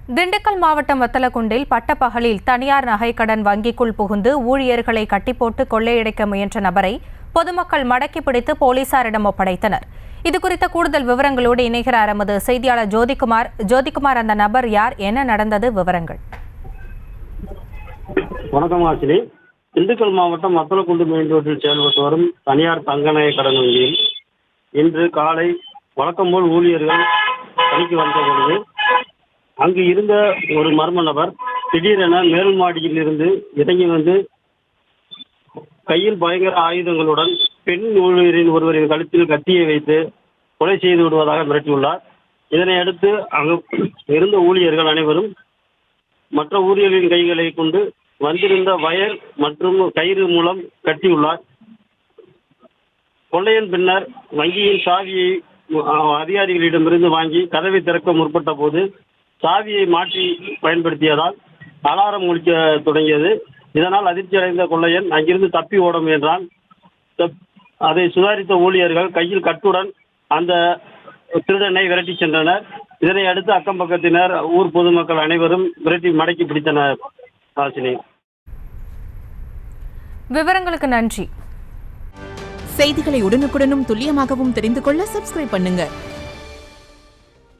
திண்டுக்கல் மாவட்டம் வத்தலக்குண்டில் பட்டப்பகலில் தனியார் நகைக்கடன் வங்கிக்குள் புகுந்து ஊழியர்களை கட்டிப்போட்டு கொள்ளையடிக்க முயன்ற நபரை பொதுமக்கள் மடக்கி பிடித்து போலீசாரிடம் ஒப்படைத்தனர். இதுகுறித்த கூடுதல் விவரங்களோடு இணைகிறார் எமது செய்தியாளர் ஜோதிகுமார், அந்த நபர் யார், என்ன நடந்தது, விவரங்கள்? வணக்கம் ஆசினி. திண்டுக்கல் மாவட்டம் வத்தலக்குண்டு மெயின் ரோட்டில் செயல்பட்டு வரும் தனியார் தங்க நகை கடன் வங்கியில் இன்று காலை வழக்கம் போல் ஊழியர்கள் பணிக்கு வந்த பொழுது அங்கு இருந்த ஒரு மர்ம நபர் திடீரென மேல் மாடியில் இருந்து இறங்கி வந்து கையில் பயங்கர ஆயுதங்களுடன் பெண் ஊழியரின் ஒருவரின் கழுத்தில் கத்தியை வைத்து கொலை செய்து விடுவதாக மிரட்டியுள்ளார். இதனை அடுத்து அங்கு இருந்த ஊழியர்கள் அனைவரும் மற்ற ஊழியர்களின் கைகளை கொண்டு வந்திருந்த வயர் மற்றும் கயிறு மூலம் கட்டியுள்ளார். கொள்ளையன் பின்னர் வங்கியின் சாவியை அதிகாரிகளிடமிருந்து வாங்கி கதவை திறக்க முற்பட்ட போது சாவியை மாற்றி பயன்படுத்தியதால் அலாரம் ஒலிக்க தொடங்கியது. இதனால் அதிர்ச்சி அடைந்த கொள்ளையன் அங்கிருந்து தப்பி ஓட முயன்றான். அதை சுதாரித்த ஊழியர்கள் கையில் கட்டுடன் அந்த திருடனை விரட்டி சென்றனர். இதனை அடுத்து அக்கம் பக்கத்தினர், ஊர் பொதுமக்கள் அனைவரும் விரட்டி மடக்கி பிடித்தனர். ஆசினி, விவரங்களுக்கு நன்றி. செய்திகளை உடனுக்குடனும் துல்லியமாகவும் தெரிந்து கொள்ள சப்ஸ்கிரைப் பண்ணுங்க.